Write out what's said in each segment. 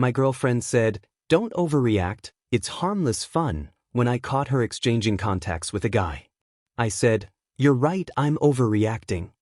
My girlfriend said, "Don't overreact, it's harmless fun," when I caught her exchanging contacts with a guy. I said, "You're right, I'm overreacting."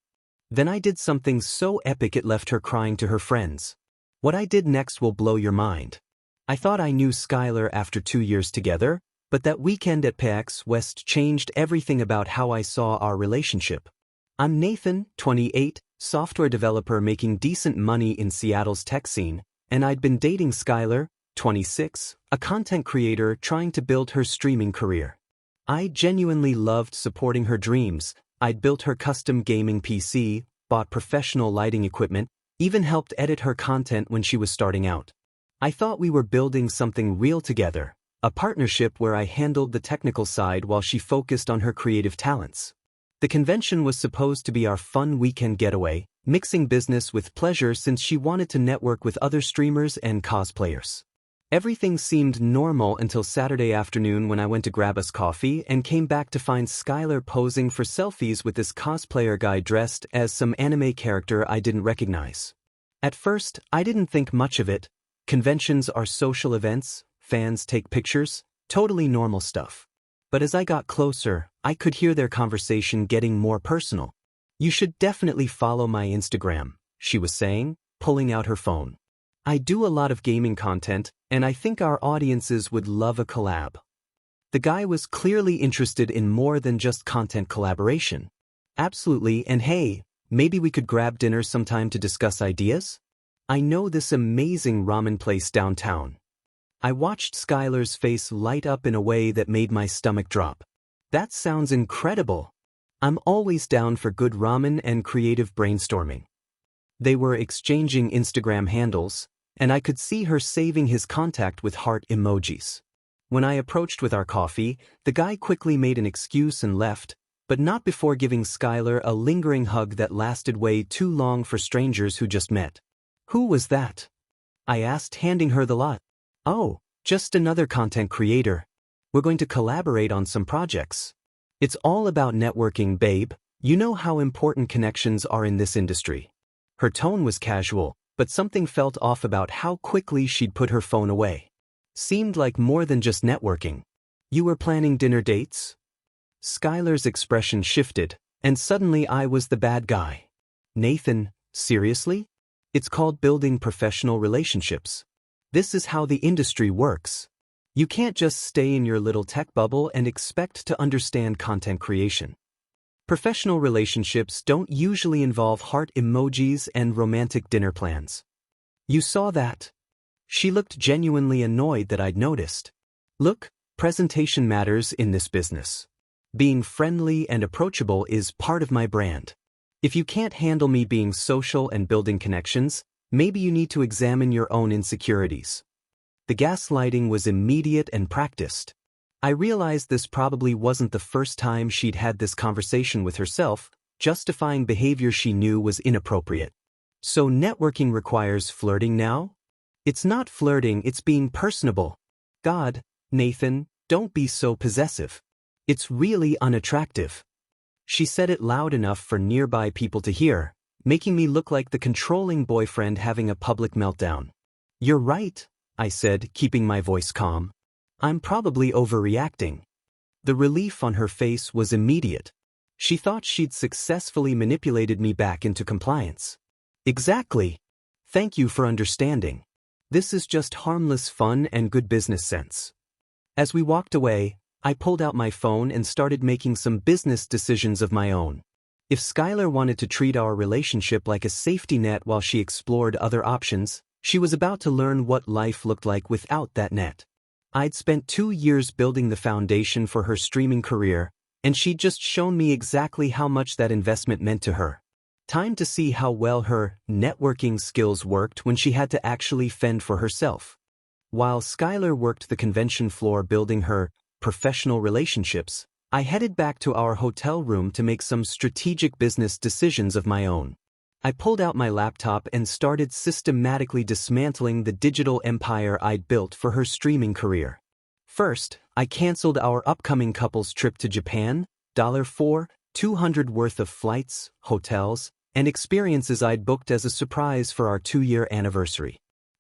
Then I did something so epic it left her crying to her friends. What I did next will blow your mind. I thought I knew Skylar after 2 years together, but that weekend at PX West changed everything about how I saw our relationship. I'm Nathan, 28, software developer making decent money in Seattle's tech scene, and I'd been dating Skylar, 26, a content creator trying to build her streaming career. I genuinely loved supporting her dreams. I'd built her custom gaming PC, bought professional lighting equipment, even helped edit her content when she was starting out. I thought we were building something real together, a partnership where I handled the technical side while she focused on her creative talents. The convention was supposed to be our fun weekend getaway, mixing business with pleasure since she wanted to network with other streamers and cosplayers. Everything seemed normal until Saturday afternoon when I went to grab us coffee and came back to find Skylar posing for selfies with this cosplayer guy dressed as some anime character I didn't recognize. At first, I didn't think much of it. Conventions are social events, fans take pictures, totally normal stuff. But as I got closer, I could hear their conversation getting more personal. "You should definitely follow my Instagram," she was saying, pulling out her phone. "I do a lot of gaming content, and I think our audiences would love a collab." The guy was clearly interested in more than just content collaboration. "Absolutely, and hey, maybe we could grab dinner sometime to discuss ideas? I know this amazing ramen place downtown." I watched Skylar's face light up in a way that made my stomach drop. "That sounds incredible. I'm always down for good ramen and creative brainstorming." They were exchanging Instagram handles, and I could see her saving his contact with heart emojis. When I approached with our coffee, the guy quickly made an excuse and left, but not before giving Skylar a lingering hug that lasted way too long for strangers who just met. "Who was that?" I asked, handing her the lot. "Oh, just another content creator. We're going to collaborate on some projects. It's all about networking, babe. You know how important connections are in this industry." Her tone was casual, but something felt off about how quickly she'd put her phone away. Seemed like more than just networking. "You were planning dinner dates?" Skylar's expression shifted, and suddenly I was the bad guy. "Nathan, seriously? It's called building professional relationships. This is how the industry works. You can't just stay in your little tech bubble and expect to understand content creation. Professional relationships don't usually involve heart emojis and romantic dinner plans." "You saw that?" She looked genuinely annoyed that I'd noticed. "Look, presentation matters in this business. Being friendly and approachable is part of my brand. If you can't handle me being social and building connections, maybe you need to examine your own insecurities." The gaslighting was immediate and practiced. I realized this probably wasn't the first time she'd had this conversation with herself, justifying behavior she knew was inappropriate. "So networking requires flirting now?" "It's not flirting, it's being personable." "God, Nathan, don't be so possessive. It's really unattractive." She said it loud enough for nearby people to hear, making me look like the controlling boyfriend having a public meltdown. "You're right," I said, keeping my voice calm. "I'm probably overreacting." The relief on her face was immediate. She thought she'd successfully manipulated me back into compliance. "Exactly. Thank you for understanding. This is just harmless fun and good business sense." As we walked away, I pulled out my phone and started making some business decisions of my own. If Skylar wanted to treat our relationship like a safety net while she explored other options, she was about to learn what life looked like without that net. I'd spent 2 years building the foundation for her streaming career, and she'd just shown me exactly how much that investment meant to her. Time to see how well her networking skills worked when she had to actually fend for herself. While Skylar worked the convention floor building her professional relationships, I headed back to our hotel room to make some strategic business decisions of my own. I pulled out my laptop and started systematically dismantling the digital empire I'd built for her streaming career. First, I canceled our upcoming couple's trip to Japan, $4, $200 worth of flights, hotels, and experiences I'd booked as a surprise for our 2-year anniversary.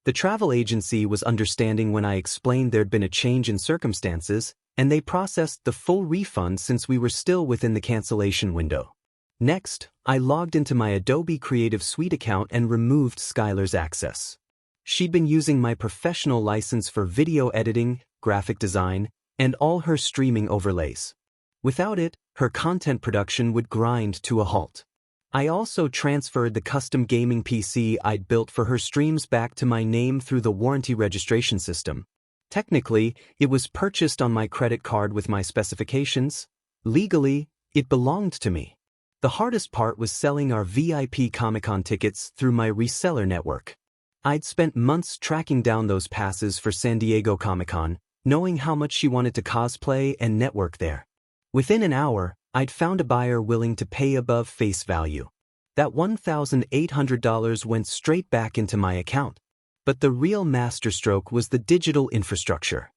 The travel agency was understanding when I explained there'd been a change in circumstances, and they processed the full refund since we were still within the cancellation window. Next, I logged into my Adobe Creative Suite account and removed Skylar's access. She'd been using my professional license for video editing, graphic design, and all her streaming overlays. Without it, her content production would grind to a halt. I also transferred the custom gaming PC I'd built for her streams back to my name through the warranty registration system. Technically, it was purchased on my credit card with my specifications. Legally, it belonged to me. The hardest part was selling our VIP Comic-Con tickets through my reseller network. I'd spent months tracking down those passes for San Diego Comic-Con, knowing how much she wanted to cosplay and network there. Within an hour, I'd found a buyer willing to pay above face value. That $1,800 went straight back into my account. But the real masterstroke was the digital infrastructure.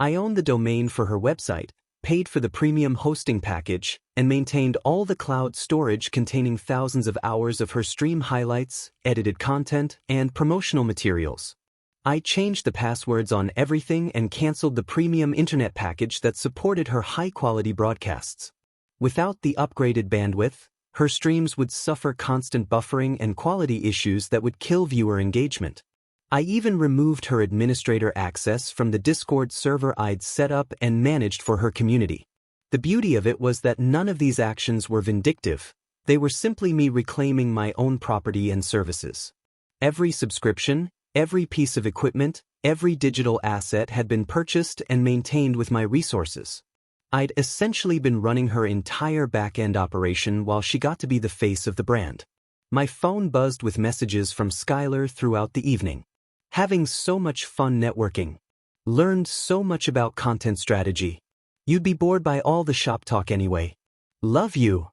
I owned the domain for her website, paid for the premium hosting package, and maintained all the cloud storage containing thousands of hours of her stream highlights, edited content, and promotional materials. I changed the passwords on everything and canceled the premium internet package that supported her high-quality broadcasts. Without the upgraded bandwidth, her streams would suffer constant buffering and quality issues that would kill viewer engagement. I even removed her administrator access from the Discord server I'd set up and managed for her community. The beauty of it was that none of these actions were vindictive. They were simply me reclaiming my own property and services. Every subscription, every piece of equipment, every digital asset had been purchased and maintained with my resources. I'd essentially been running her entire back-end operation while she got to be the face of the brand. My phone buzzed with messages from Skylar throughout the evening. Having so much fun networking. Learned so much about content strategy. You'd be bored by all the shop talk anyway. Love you.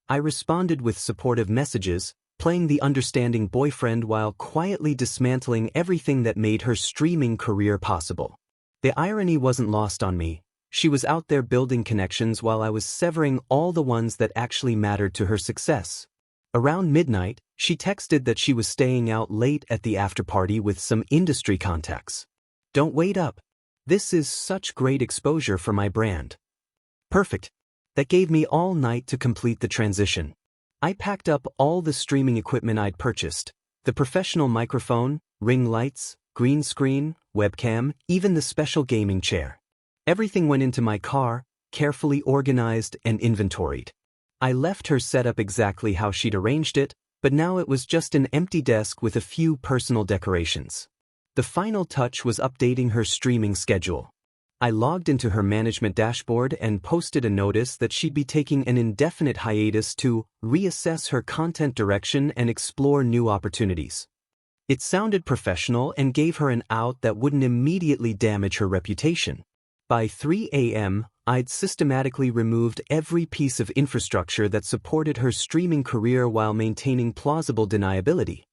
I responded with supportive messages, playing the understanding boyfriend while quietly dismantling everything that made her streaming career possible. The irony wasn't lost on me. She was out there building connections while I was severing all the ones that actually mattered to her success. Around midnight, she texted that she was staying out late at the after-party with some industry contacts. Don't wait up. This is such great exposure for my brand. Perfect. That gave me all night to complete the transition. I packed up all the streaming equipment I'd purchased, the professional microphone, ring lights, green screen, webcam, even the special gaming chair. Everything went into my car, carefully organized and inventoried. I left her set up exactly how she'd arranged it, but now it was just an empty desk with a few personal decorations. The final touch was updating her streaming schedule. I logged into her management dashboard and posted a notice that she'd be taking an indefinite hiatus to reassess her content direction and explore new opportunities. It sounded professional and gave her an out that wouldn't immediately damage her reputation. By 3 a.m., I'd systematically removed every piece of infrastructure that supported her streaming career while maintaining plausible deniability.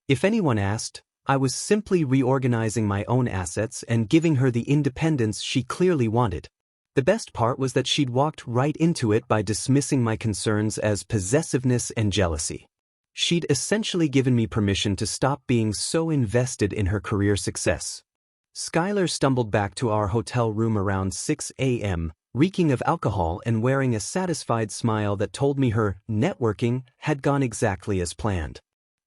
If anyone asked, I was simply reorganizing my own assets and giving her the independence she clearly wanted. The best part was that she'd walked right into it by dismissing my concerns as possessiveness and jealousy. She'd essentially given me permission to stop being so invested in her career success. Skylar stumbled back to our hotel room around 6 a.m., reeking of alcohol and wearing a satisfied smile that told me her networking had gone exactly as planned.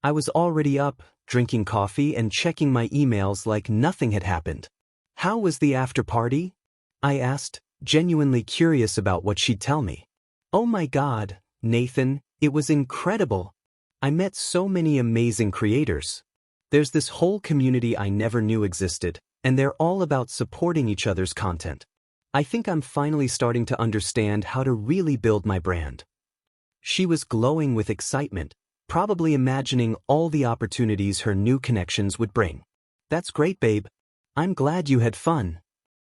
I was already up, drinking coffee and checking my emails like nothing had happened. How was the after-party? I asked, genuinely curious about what she'd tell me. Oh my God, Nathan, it was incredible. I met so many amazing creators. There's this whole community I never knew existed, and they're all about supporting each other's content. I think I'm finally starting to understand how to really build my brand. She was glowing with excitement, probably imagining all the opportunities her new connections would bring. That's great, babe. I'm glad you had fun.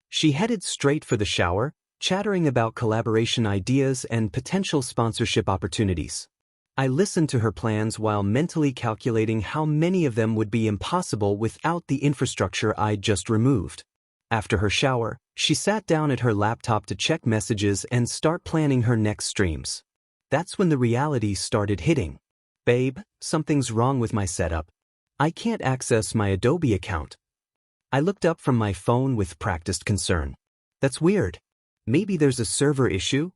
She headed straight for the shower, chattering about collaboration ideas and potential sponsorship opportunities. I listened to her plans while mentally calculating how many of them would be impossible without the infrastructure I'd just removed. After her shower, she sat down at her laptop to check messages and start planning her next streams. That's when the reality started hitting. Babe, something's wrong with my setup. I can't access my Adobe account. I looked up from my phone with practiced concern. That's weird. Maybe there's a server issue?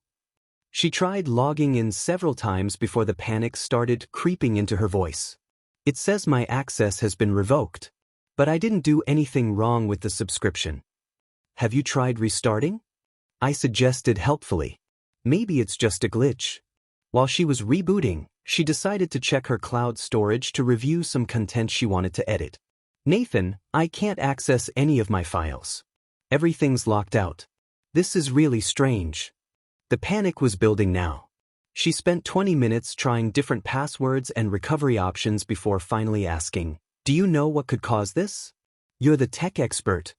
She tried logging in several times before the panic started creeping into her voice. It says my access has been revoked. But I didn't do anything wrong with the subscription. Have you tried restarting? I suggested helpfully. Maybe it's just a glitch. While she was rebooting, she decided to check her cloud storage to review some content she wanted to edit. Nathan, I can't access any of my files. Everything's locked out. This is really strange. The panic was building now. She spent 20 minutes trying different passwords and recovery options before finally asking, "Do you know what could cause this?" "You're the tech expert."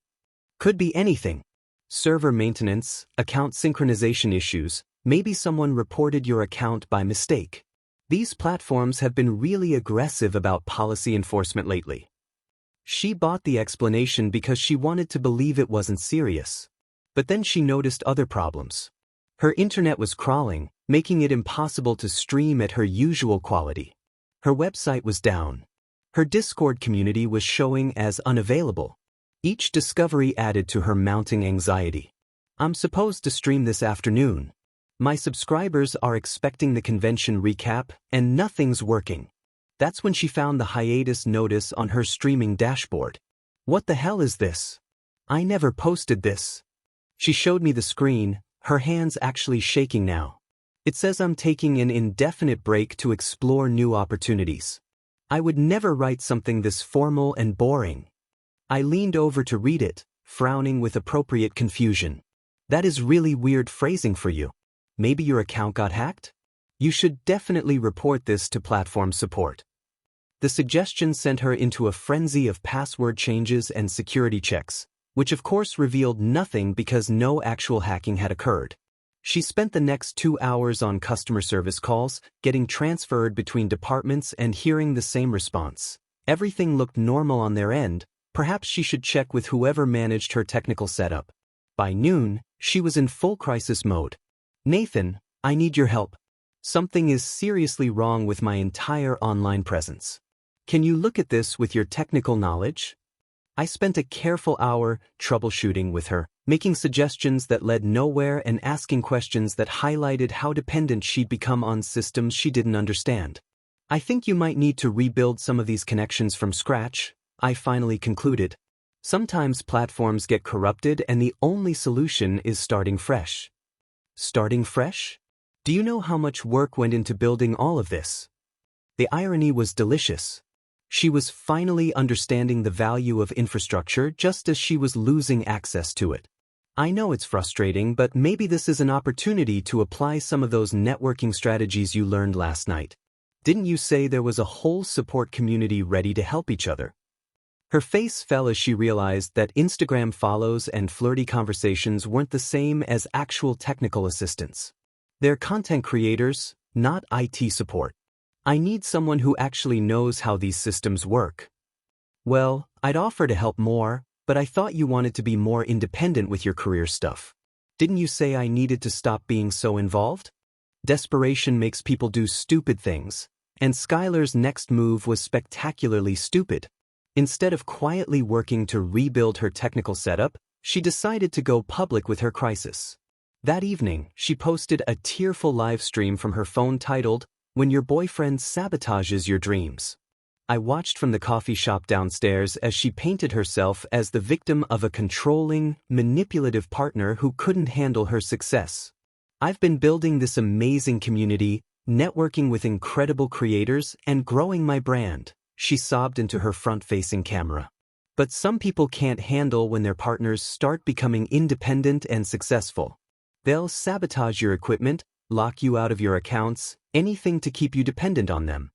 "Could be anything. Server maintenance, account synchronization issues, maybe someone reported your account by mistake. These platforms have been really aggressive about policy enforcement lately." She bought the explanation because she wanted to believe it wasn't serious. But then she noticed other problems. Her internet was crawling, making it impossible to stream at her usual quality. Her website was down. Her Discord community was showing as unavailable. Each discovery added to her mounting anxiety. "I'm supposed to stream this afternoon. My subscribers are expecting the convention recap, and nothing's working." That's when she found the hiatus notice on her streaming dashboard. "What the hell is this? I never posted this." She showed me the screen, her hands actually shaking now. "It says I'm taking an indefinite break to explore new opportunities." I would never write something this formal and boring. I leaned over to read it, frowning with appropriate confusion. "That is really weird phrasing for you. Maybe your account got hacked? You should definitely report this to platform support." The suggestion sent her into a frenzy of password changes and security checks, which of course revealed nothing because no actual hacking had occurred. She spent the next 2 hours on customer service calls, getting transferred between departments and hearing the same response. Everything looked normal on their end. Perhaps she should check with whoever managed her technical setup. By noon, she was in full crisis mode. "Nathan, I need your help. Something is seriously wrong with my entire online presence. Can you look at this with your technical knowledge?" I spent a careful hour troubleshooting with her, making suggestions that led nowhere and asking questions that highlighted how dependent she'd become on systems she didn't understand. "I think you might need to rebuild some of these connections from scratch," I finally concluded. "Sometimes platforms get corrupted and the only solution is starting fresh." Starting fresh? Do you know how much work went into building all of this? The irony was delicious. She was finally understanding the value of infrastructure just as she was losing access to it. "I know it's frustrating, but maybe this is an opportunity to apply some of those networking strategies you learned last night. Didn't you say there was a whole support community ready to help each other?" Her face fell as she realized that Instagram follows and flirty conversations weren't the same as actual technical assistance. They're content creators, not IT support. "I need someone who actually knows how these systems work." "Well, I'd offer to help more, but I thought you wanted to be more independent with your career stuff. Didn't you say I needed to stop being so involved?" Desperation makes people do stupid things, and Skylar's next move was spectacularly stupid. Instead of quietly working to rebuild her technical setup, she decided to go public with her crisis. That evening, she posted a tearful live stream from her phone titled, "When Your Boyfriend Sabotages Your Dreams." I watched from the coffee shop downstairs as she painted herself as the victim of a controlling, manipulative partner who couldn't handle her success. "I've been building this amazing community, networking with incredible creators, and growing my brand," she sobbed into her front-facing camera. "But some people can't handle when their partners start becoming independent and successful. They'll sabotage your equipment, lock you out of your accounts, anything to keep you dependent on them."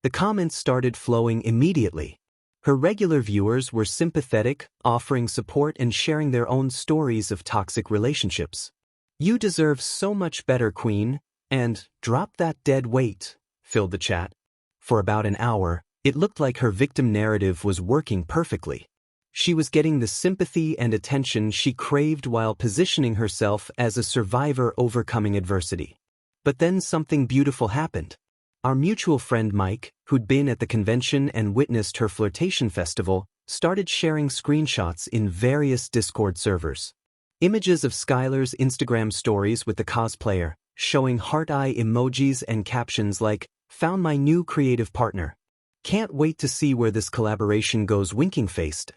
The comments started flowing immediately. Her regular viewers were sympathetic, offering support and sharing their own stories of toxic relationships. "You deserve so much better, Queen," and "drop that dead weight," filled the chat. For about an hour, it looked like her victim narrative was working perfectly. She was getting the sympathy and attention she craved while positioning herself as a survivor overcoming adversity. But then something beautiful happened. Our mutual friend Mike, who'd been at the convention and witnessed her flirtation festival, started sharing screenshots in various Discord servers. Images of Skylar's Instagram stories with the cosplayer, showing heart-eye emojis and captions like, "Found my new creative partner. Can't wait to see where this collaboration goes," winking-faced.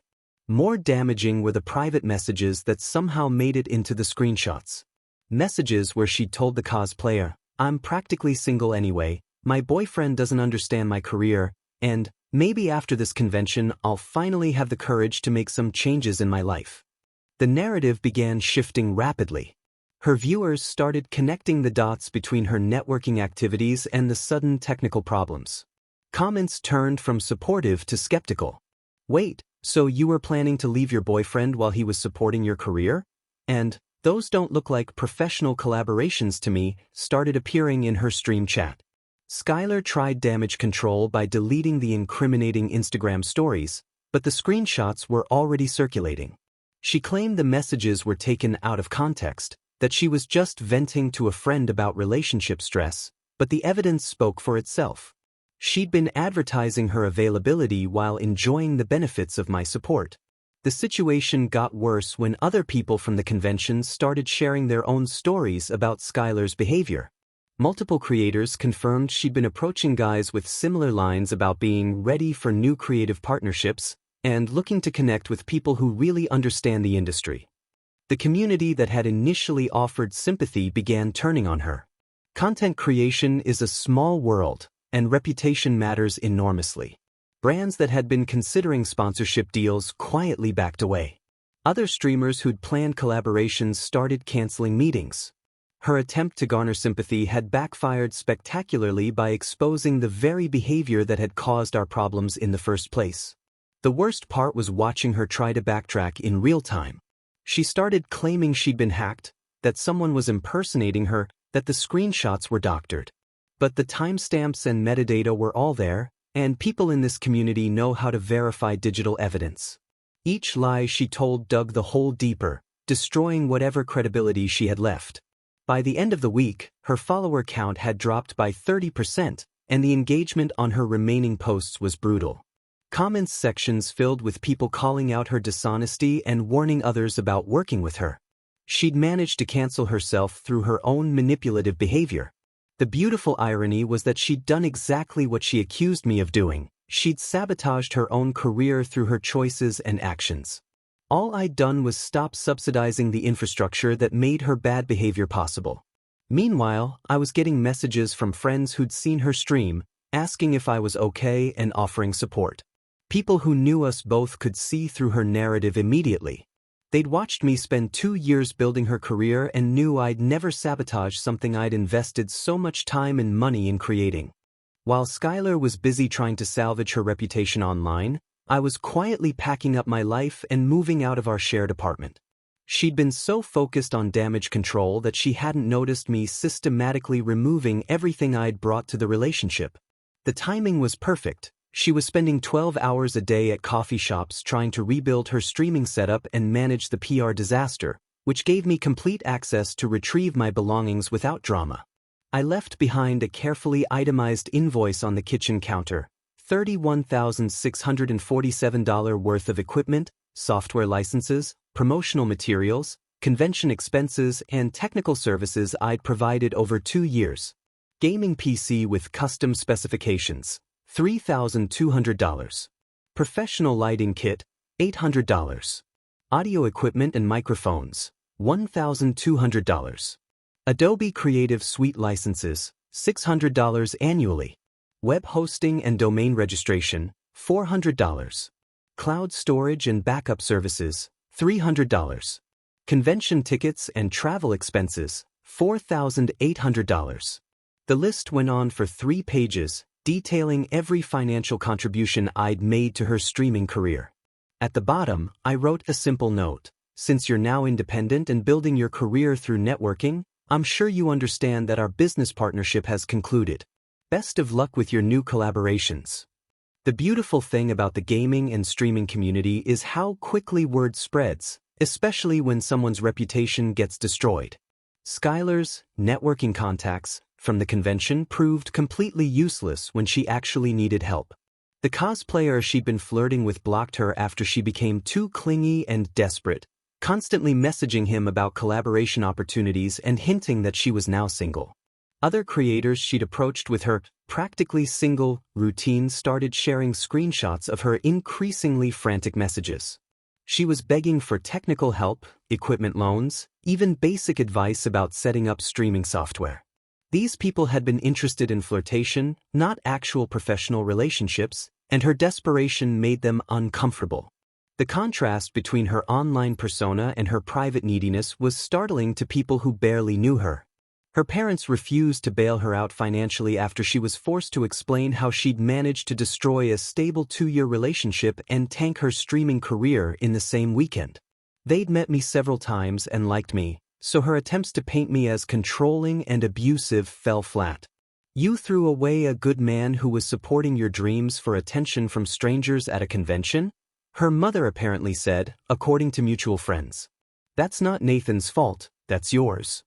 More damaging were the private messages that somehow made it into the screenshots. Messages where she told the cosplayer, "I'm practically single anyway, my boyfriend doesn't understand my career, and maybe after this convention I'll finally have the courage to make some changes in my life." The narrative began shifting rapidly. Her viewers started connecting the dots between her networking activities and the sudden technical problems. Comments turned from supportive to skeptical. "Wait, so you were planning to leave your boyfriend while he was supporting your career?" And "Those don't look like professional collaborations to me," started appearing in her stream chat. Skylar tried damage control by deleting the incriminating Instagram stories, but the screenshots were already circulating. She claimed the messages were taken out of context, that she was just venting to a friend about relationship stress, but the evidence spoke for itself. "She'd been advertising her availability while enjoying the benefits of my support." The situation got worse when other people from the convention started sharing their own stories about Skylar's behavior. Multiple creators confirmed she'd been approaching guys with similar lines about being ready for new creative partnerships and looking to connect with people who really understand the industry. The community that had initially offered sympathy began turning on her. Content creation is a small world, and reputation matters enormously. Brands that had been considering sponsorship deals quietly backed away. Other streamers who'd planned collaborations started canceling meetings. Her attempt to garner sympathy had backfired spectacularly by exposing the very behavior that had caused our problems in the first place. The worst part was watching her try to backtrack in real time. She started claiming she'd been hacked, that someone was impersonating her, that the screenshots were doctored. But the timestamps and metadata were all there, and people in this community know how to verify digital evidence. Each lie she told dug the hole deeper, destroying whatever credibility she had left. By the end of the week, her follower count had dropped by 30%, and the engagement on her remaining posts was brutal. Comments sections filled with people calling out her dishonesty and warning others about working with her. She'd managed to cancel herself through her own manipulative behavior. The beautiful irony was that she'd done exactly what she accused me of doing. She'd sabotaged her own career through her choices and actions. All I'd done was stop subsidizing the infrastructure that made her bad behavior possible. Meanwhile, I was getting messages from friends who'd seen her stream, asking if I was okay and offering support. People who knew us both could see through her narrative immediately. They'd watched me spend 2 years building her career and knew I'd never sabotage something I'd invested so much time and money in creating. While Skylar was busy trying to salvage her reputation online, I was quietly packing up my life and moving out of our shared apartment. She'd been so focused on damage control that she hadn't noticed me systematically removing everything I'd brought to the relationship. The timing was perfect. She was spending 12 hours a day at coffee shops trying to rebuild her streaming setup and manage the PR disaster, which gave me complete access to retrieve my belongings without drama. I left behind a carefully itemized invoice on the kitchen counter, $31,647 worth of equipment, software licenses, promotional materials, convention expenses, and technical services I'd provided over 2 years. Gaming PC with custom specifications, $3,200. Professional lighting kit, $800. Audio equipment and microphones, $1,200. Adobe Creative Suite licenses, $600 annually. Web hosting and domain registration, $400. Cloud storage and backup services, $300. Convention tickets and travel expenses, $4,800. The list went on for 3 pages, detailing every financial contribution I'd made to her streaming career. At the bottom, I wrote a simple note. "Since you're now independent and building your career through networking, I'm sure you understand that our business partnership has concluded. Best of luck with your new collaborations." The beautiful thing about the gaming and streaming community is how quickly word spreads, especially when someone's reputation gets destroyed. Skylar's networking contacts, from the convention proved completely useless when she actually needed help. The cosplayer she'd been flirting with blocked her after she became too clingy and desperate, constantly messaging him about collaboration opportunities and hinting that she was now single. Other creators she'd approached with her practically single routine started sharing screenshots of her increasingly frantic messages. She was begging for technical help, equipment loans, even basic advice about setting up streaming software. These people had been interested in flirtation, not actual professional relationships, and her desperation made them uncomfortable. The contrast between her online persona and her private neediness was startling to people who barely knew her. Her parents refused to bail her out financially after she was forced to explain how she'd managed to destroy a stable 2-year relationship and tank her streaming career in the same weekend. They'd met me several times and liked me, so her attempts to paint me as controlling and abusive fell flat. You threw away a good man who was supporting your dreams for attention from strangers at a convention? Her mother apparently said, according to mutual friends. That's not Nathan's fault, that's yours.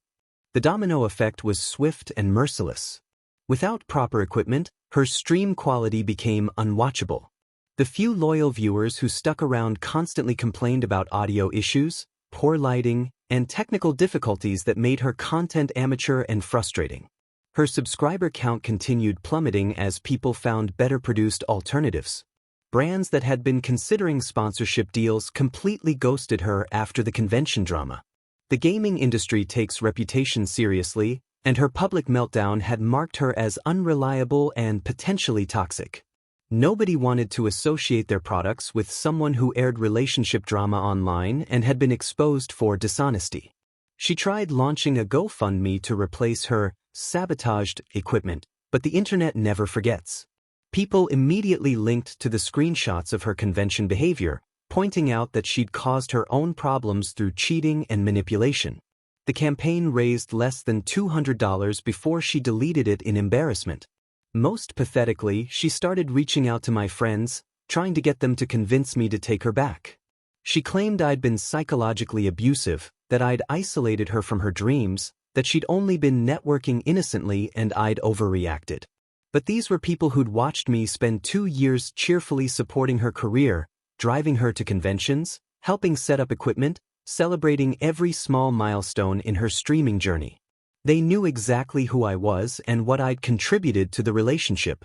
The domino effect was swift and merciless. Without proper equipment, her stream quality became unwatchable. The few loyal viewers who stuck around constantly complained about audio issues, poor lighting, and technical difficulties that made her content amateur and frustrating. Her subscriber count continued plummeting as people found better-produced alternatives. Brands that had been considering sponsorship deals completely ghosted her after the convention drama. The gaming industry takes reputation seriously, and her public meltdown had marked her as unreliable and potentially toxic. Nobody wanted to associate their products with someone who aired relationship drama online and had been exposed for dishonesty. She tried launching a GoFundMe to replace her sabotaged equipment, but the internet never forgets. People immediately linked to the screenshots of her convention behavior, pointing out that she'd caused her own problems through cheating and manipulation. The campaign raised less than $200 before she deleted it in embarrassment. Most pathetically, she started reaching out to my friends, trying to get them to convince me to take her back. She claimed I'd been psychologically abusive, that I'd isolated her from her dreams, that she'd only been networking innocently and I'd overreacted. But these were people who'd watched me spend 2 years cheerfully supporting her career, driving her to conventions, helping set up equipment, celebrating every small milestone in her streaming journey. They knew exactly who I was and what I'd contributed to the relationship.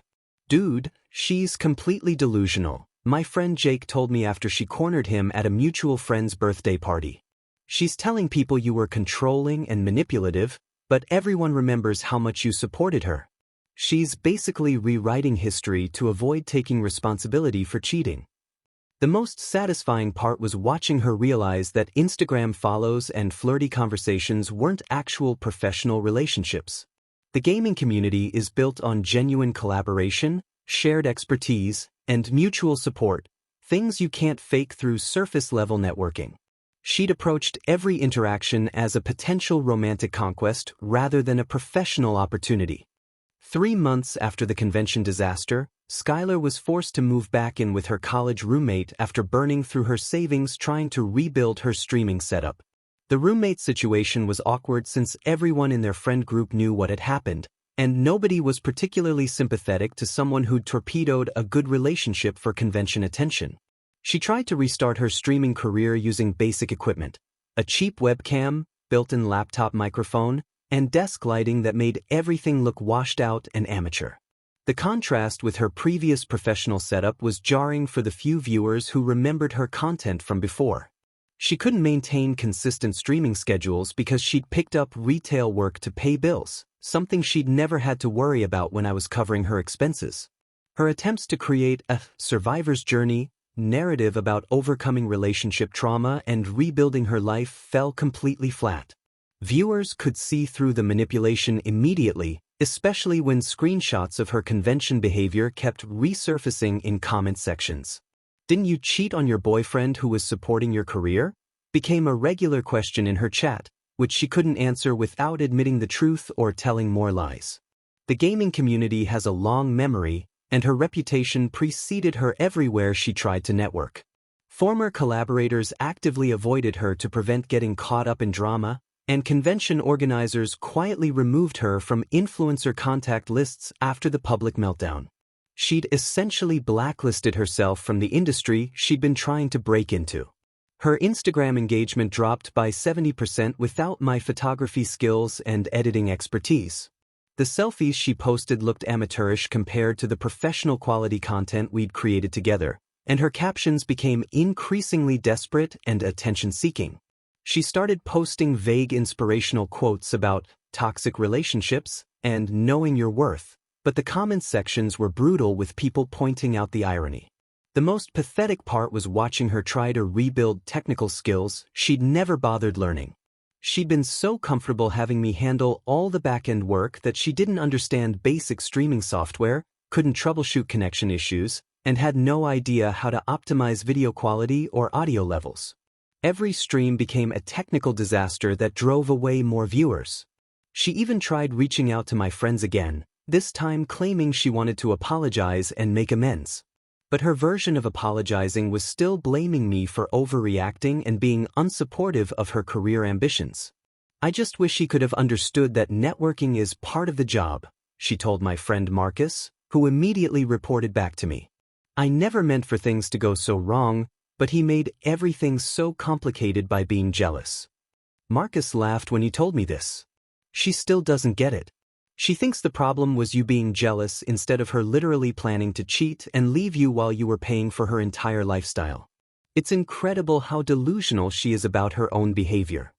Dude, she's completely delusional, my friend Jake told me after she cornered him at a mutual friend's birthday party. She's telling people you were controlling and manipulative, but everyone remembers how much you supported her. She's basically rewriting history to avoid taking responsibility for cheating. The most satisfying part was watching her realize that Instagram follows and flirty conversations weren't actual professional relationships. The gaming community is built on genuine collaboration, shared expertise, and mutual support, things you can't fake through surface-level networking. She'd approached every interaction as a potential romantic conquest rather than a professional opportunity. 3 months after the convention disaster, Skylar was forced to move back in with her college roommate after burning through her savings trying to rebuild her streaming setup. The roommate situation was awkward since everyone in their friend group knew what had happened, and nobody was particularly sympathetic to someone who'd torpedoed a good relationship for convention attention. She tried to restart her streaming career using basic equipment, a cheap webcam, built-in laptop microphone, and desk lighting that made everything look washed out and amateur. The contrast with her previous professional setup was jarring for the few viewers who remembered her content from before. She couldn't maintain consistent streaming schedules because she'd picked up retail work to pay bills, something she'd never had to worry about when I was covering her expenses. Her attempts to create a survivor's journey narrative about overcoming relationship trauma and rebuilding her life fell completely flat. Viewers could see through the manipulation immediately, especially when screenshots of her convention behavior kept resurfacing in comment sections. "Didn't you cheat on your boyfriend who was supporting your career?" became a regular question in her chat, which she couldn't answer without admitting the truth or telling more lies. The gaming community has a long memory, and her reputation preceded her everywhere she tried to network. Former collaborators actively avoided her to prevent getting caught up in drama, and convention organizers quietly removed her from influencer contact lists after the public meltdown. She'd essentially blacklisted herself from the industry she'd been trying to break into. Her Instagram engagement dropped by 70% without my photography skills and editing expertise. The selfies she posted looked amateurish compared to the professional quality content we'd created together, and her captions became increasingly desperate and attention-seeking. She started posting vague inspirational quotes about toxic relationships and knowing your worth, but the comments sections were brutal with people pointing out the irony. The most pathetic part was watching her try to rebuild technical skills she'd never bothered learning. She'd been so comfortable having me handle all the back-end work that she didn't understand basic streaming software, couldn't troubleshoot connection issues, and had no idea how to optimize video quality or audio levels. Every stream became a technical disaster that drove away more viewers. She even tried reaching out to my friends again, this time claiming she wanted to apologize and make amends. But her version of apologizing was still blaming me for overreacting and being unsupportive of her career ambitions. "I just wish he could have understood that networking is part of the job," she told my friend Marcus, who immediately reported back to me. "I never meant for things to go so wrong, but he made everything so complicated by being jealous." Marcus laughed when he told me this. "She still doesn't get it. She thinks the problem was you being jealous instead of her literally planning to cheat and leave you while you were paying for her entire lifestyle. It's incredible how delusional she is about her own behavior."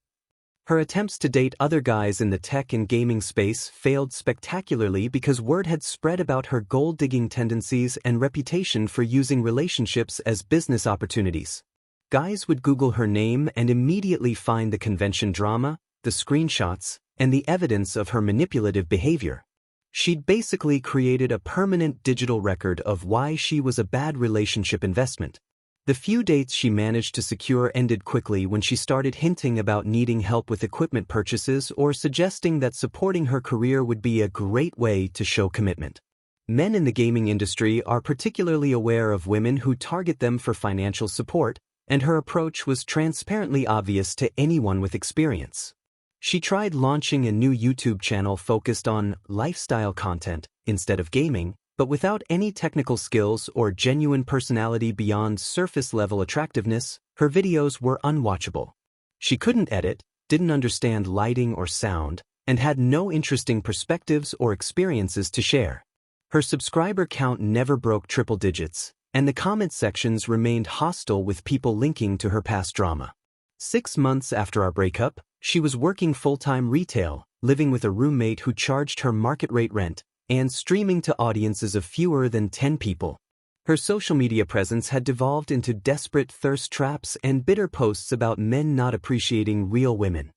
Her attempts to date other guys in the tech and gaming space failed spectacularly because word had spread about her gold-digging tendencies and reputation for using relationships as business opportunities. Guys would Google her name and immediately find the convention drama, the screenshots, and the evidence of her manipulative behavior. She'd basically created a permanent digital record of why she was a bad relationship investment. The few dates she managed to secure ended quickly when she started hinting about needing help with equipment purchases or suggesting that supporting her career would be a great way to show commitment. Men in the gaming industry are particularly aware of women who target them for financial support, and her approach was transparently obvious to anyone with experience. She tried launching a new YouTube channel focused on lifestyle content instead of gaming, but without any technical skills or genuine personality beyond surface-level attractiveness, her videos were unwatchable. She couldn't edit, didn't understand lighting or sound, and had no interesting perspectives or experiences to share. Her subscriber count never broke triple digits, and the comment sections remained hostile with people linking to her past drama. 6 months after our breakup, she was working full-time retail, living with a roommate who charged her market-rate rent, and streaming to audiences of fewer than 10 people. Her social media presence had devolved into desperate thirst traps and bitter posts about men not appreciating real women.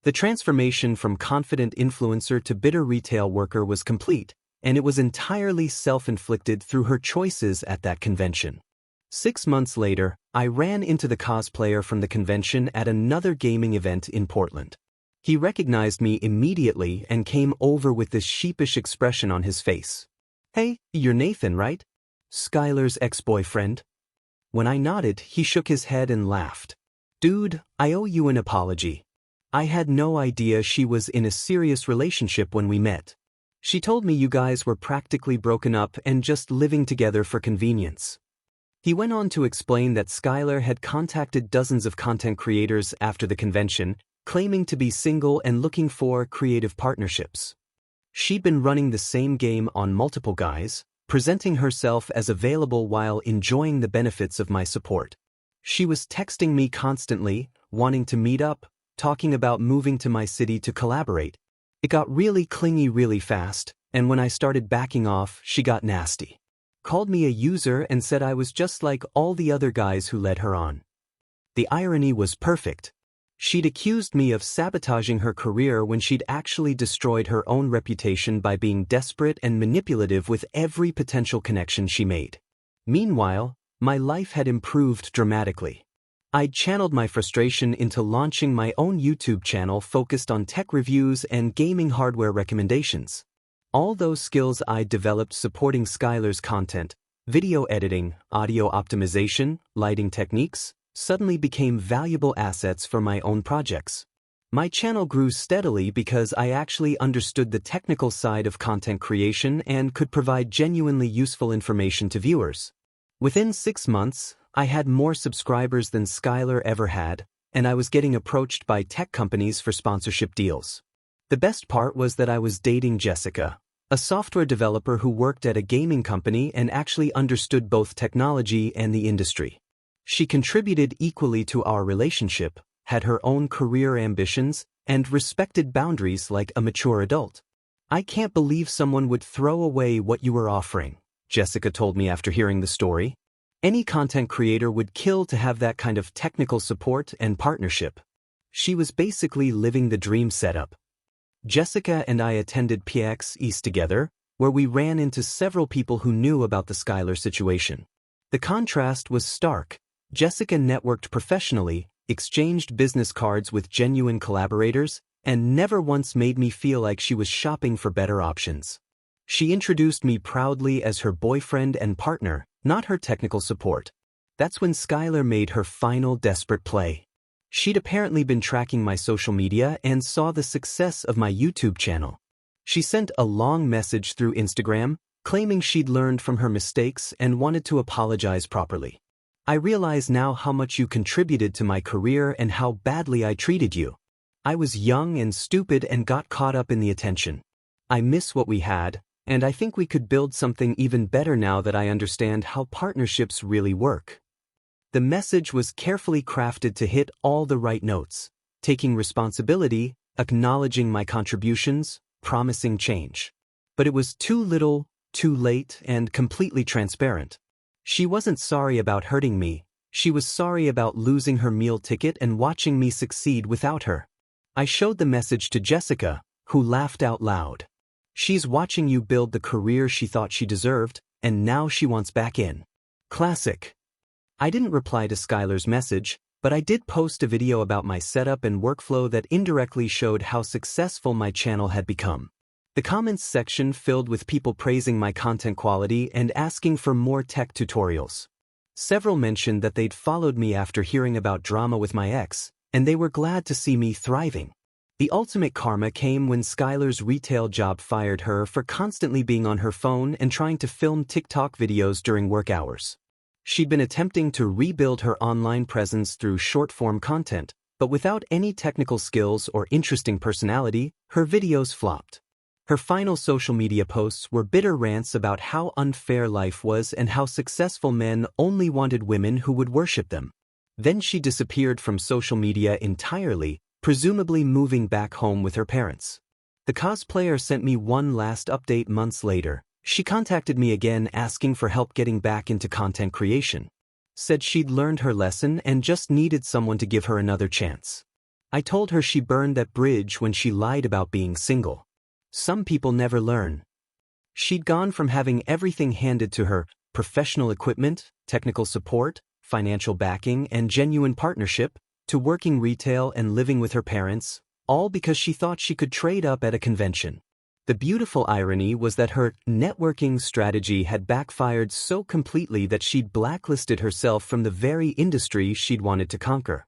The transformation from confident influencer to bitter retail worker was complete, and it was entirely self-inflicted through her choices at that convention. 6 months later, I ran into the cosplayer from the convention at another gaming event in Portland. He recognized me immediately and came over with this sheepish expression on his face. "Hey, you're Nathan, right? Skylar's ex-boyfriend?" When I nodded, he shook his head and laughed. "Dude, I owe you an apology. I had no idea she was in a serious relationship when we met. She told me you guys were practically broken up and just living together for convenience." He went on to explain that Skylar had contacted dozens of content creators after the convention, claiming to be single and looking for creative partnerships. She'd been running the same game on multiple guys, presenting herself as available while enjoying the benefits of my support. She was texting me constantly, wanting to meet up, talking about moving to my city to collaborate. It got really clingy really fast, and when I started backing off, she got nasty. Called me a user and said I was just like all the other guys who led her on. The irony was perfect. She'd accused me of sabotaging her career when she'd actually destroyed her own reputation by being desperate and manipulative with every potential connection she made. Meanwhile, my life had improved dramatically. I'd channeled my frustration into launching my own YouTube channel focused on tech reviews and gaming hardware recommendations. All those skills I'd developed supporting Skylar's content, video editing, audio optimization, lighting techniques, suddenly became valuable assets for my own projects. My channel grew steadily because I actually understood the technical side of content creation and could provide genuinely useful information to viewers. Within 6 months, I had more subscribers than Skylar ever had, and I was getting approached by tech companies for sponsorship deals. The best part was that I was dating Jessica, a software developer who worked at a gaming company and actually understood both technology and the industry. She contributed equally to our relationship, had her own career ambitions, and respected boundaries like a mature adult. "I can't believe someone would throw away what you were offering," Jessica told me after hearing the story. "Any content creator would kill to have that kind of technical support and partnership." She was basically living the dream setup. Jessica and I attended PX East together, where we ran into several people who knew about the Skylar situation. The contrast was stark. Jessica networked professionally, exchanged business cards with genuine collaborators, and never once made me feel like she was shopping for better options. She introduced me proudly as her boyfriend and partner, not her technical support. That's when Skylar made her final desperate play. She'd apparently been tracking my social media and saw the success of my YouTube channel. She sent a long message through Instagram, claiming she'd learned from her mistakes and wanted to apologize properly. "I realize now how much you contributed to my career and how badly I treated you. I was young and stupid and got caught up in the attention. I miss what we had, and I think we could build something even better now that I understand how partnerships really work." The message was carefully crafted to hit all the right notes, taking responsibility, acknowledging my contributions, promising change. But it was too little, too late, and completely transparent. She wasn't sorry about hurting me, she was sorry about losing her meal ticket and watching me succeed without her. I showed the message to Jessica, who laughed out loud. "She's watching you build the career she thought she deserved, and now she wants back in." Classic. I didn't reply to Skylar's message, but I did post a video about my setup and workflow that indirectly showed how successful my channel had become. The comments section filled with people praising my content quality and asking for more tech tutorials. Several mentioned that they'd followed me after hearing about drama with my ex, and they were glad to see me thriving. The ultimate karma came when Skylar's retail job fired her for constantly being on her phone and trying to film TikTok videos during work hours. She'd been attempting to rebuild her online presence through short-form content, but without any technical skills or interesting personality, her videos flopped. Her final social media posts were bitter rants about how unfair life was and how successful men only wanted women who would worship them. Then she disappeared from social media entirely, presumably moving back home with her parents. The cosplayer sent me one last update months later. She contacted me again asking for help getting back into content creation. Said she'd learned her lesson and just needed someone to give her another chance. I told her she burned that bridge when she lied about being single. Some people never learn. She'd gone from having everything handed to her, professional equipment, technical support, financial backing, and genuine partnership, to working retail and living with her parents, all because she thought she could trade up at a convention. The beautiful irony was that her networking strategy had backfired so completely that she'd blacklisted herself from the very industry she'd wanted to conquer.